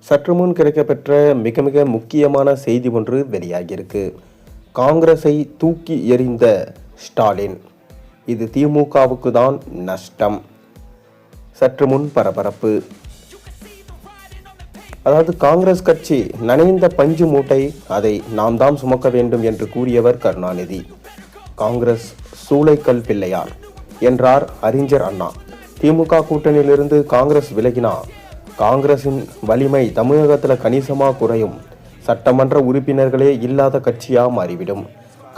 சற்று முன் கிடைக்கப்பெற்ற மிக மிக முக்கியமான செய்தி ஒன்று வெளியாகியிருக்கு. காங்கிரஸை தூக்கி எறிந்த ஸ்டாலின், இது திமுகவுக்கு தான் நஷ்டம். சற்று முன் பரபரப்பு. அதாவது காங்கிரஸ் கட்சி நனைந்த பஞ்சு மூட்டை, அதை நாம் தான் சுமக்க வேண்டும் என்று கூறியவர் கருணாநிதி. காங்கிரஸ் சூளைக்கல் பிள்ளையார் என்றார் அறிஞர் அண்ணா. திமுக கூட்டணியிலிருந்து காங்கிரஸ் விலகினா காங்கிரசின் வலிமை தமிழகத்தில் கணிசமாக குறையும். சட்டமன்ற உறுப்பினர்களே இல்லாத கட்சியா மாறிவிடும்.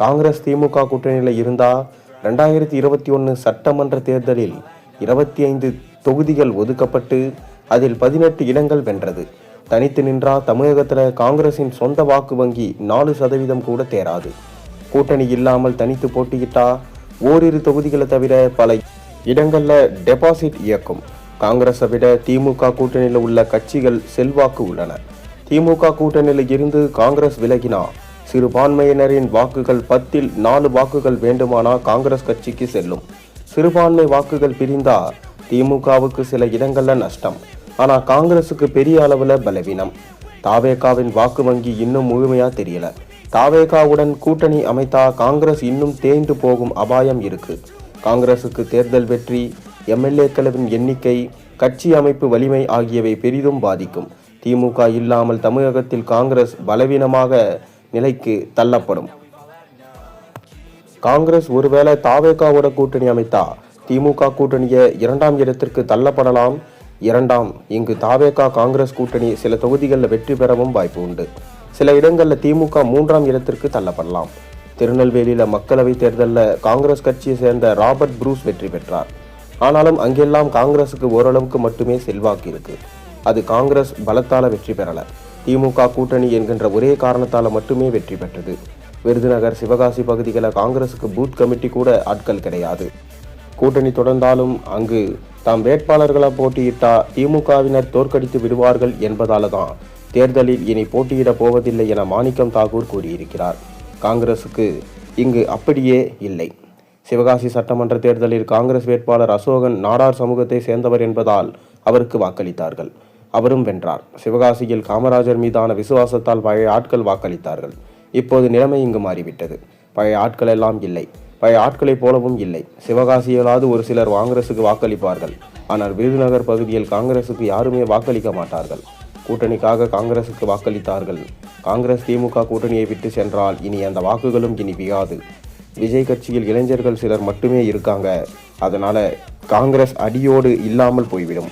காங்கிரஸ் திமுக கூட்டணியில் இருந்தா 2021 சட்டமன்ற தேர்தலில் 25 தொகுதிகள் ஒதுக்கப்பட்டு அதில் 18 இடங்கள் வென்றது. தனித்து நின்றா தமிழகத்தில் காங்கிரசின் சொந்த வாக்கு வங்கி 4% கூட தேராது. கூட்டணி இல்லாமல் தனித்து போட்டியிட்டா ஓரிரு தொகுதிகளை தவிர பல இடங்கள்ல டெபாசிட் இயக்கும். காங்கிரஸை விட திமுக கூட்டணியில் உள்ள கட்சிகள் செல்வாக்கு உள்ளன. திமுக கூட்டணியில் இருந்து காங்கிரஸ் விலகினா சிறுபான்மையினரின் வாக்குகள் 10ல் 4 வாக்குகள் வேண்டுமானா காங்கிரஸ் கட்சிக்கு செல்லும். சிறுபான்மை வாக்குகள் பிரிந்தா திமுகவுக்கு சில இடங்கள்ல நஷ்டம். ஆனா காங்கிரசுக்கு பெரிய அளவுல பலவீனம். தாவேகாவின் வாக்கு வங்கி இன்னும் முழுமையா தெரியல. தாவேகாவுடன் கூட்டணி அமைத்தா காங்கிரஸ் இன்னும் தேய்ந்து போகும் அபாயம் இருக்கு. காங்கிரசுக்கு தேர்தல் வெற்றி, எம்எல்ஏக்களின் எண்ணிக்கை, கட்சி அமைப்பு வலிமை ஆகியவை பெரிதும் பாதிக்கும். திமுக இல்லாமல் தமிழகத்தில் காங்கிரஸ் பலவீனமாக நிலைக்கு தள்ளப்படும். காங்கிரஸ் ஒருவேளை தாவேகாவோட கூட்டணி அமைத்தா திமுக கூட்டணியை 2ஆம் இடத்திற்கு தள்ளப்படலாம். இங்கு தாவேகா காங்கிரஸ் கூட்டணி சில தொகுதிகளில் வெற்றி பெறவும் வாய்ப்பு உண்டு. சில இடங்களில் திமுக 3ஆம் இடத்திற்கு தள்ளப்படலாம். திருநெல்வேலியில மக்களவை தேர்தலில் காங்கிரஸ் கட்சியை சேர்ந்த ராபர்ட் ப்ரூஸ் வெற்றி பெற்றார். ஆனாலும் அங்கெல்லாம் காங்கிரசுக்கு ஓரளவுக்கு மட்டுமே செல்வாக்கு இருக்கு. அது காங்கிரஸ் பலத்தால வெற்றி பெறல. திமுக கூட்டணி என்கின்ற ஒரே காரணத்தால மட்டுமே வெற்றி பெற்றது. விருதுநகர், சிவகாசி பகுதிகளில் காங்கிரசுக்கு பூத் கமிட்டி கூட ஆட்கள் கிடையாது. கூட்டணி தொடர்ந்தாலும் அங்கு தாம் வேட்பாளர்களை போட்டியிட்டா திமுகவினர் தோற்கடித்து விடுவார்கள் என்பதால தான் தேர்தலில் இனி போட்டியிட போவதில்லை என மாணிக்கம் தாக்கூர் கூறியிருக்கிறார். காங்கிரசுக்கு இங்கு அப்படியே இல்லை. சிவகாசி சட்டமன்ற தேர்தலில் காங்கிரஸ் வேட்பாளர் அசோகன் நாடார் சமூகத்தை சேர்ந்தவர் என்பதால் அவருக்கு வாக்களித்தார்கள். அவரும் வென்றார். சிவகாசியில் காமராஜர் மீதான விசுவாசத்தால் பழைய ஆட்கள் வாக்களித்தார்கள். இப்போது நிலைமை இங்கு மாறிவிட்டது. பழைய ஆட்கள் எல்லாம் இல்லை. பழைய ஆட்களைப் போலவும் இல்லை. சிவகாசியிலாவது ஒரு சிலர் காங்கிரசுக்கு வாக்களிப்பார்கள். ஆனால் விருதுநகர் பகுதியில் காங்கிரசுக்கு யாருமே வாக்களிக்க மாட்டார்கள். கூட்டணிக்காக காங்கிரசுக்கு வாக்களித்தார்கள். காங்கிரஸ் திமுக கூட்டணியை விட்டு சென்றால் இனி அந்த வாக்குகளும் இனி வியாது. விஜய் கட்சியில் இளைஞர்கள் சிலர் மட்டுமே இருக்காங்க. அதனால காங்கிரஸ் அடியோடு இல்லாமல் போய்விடும்.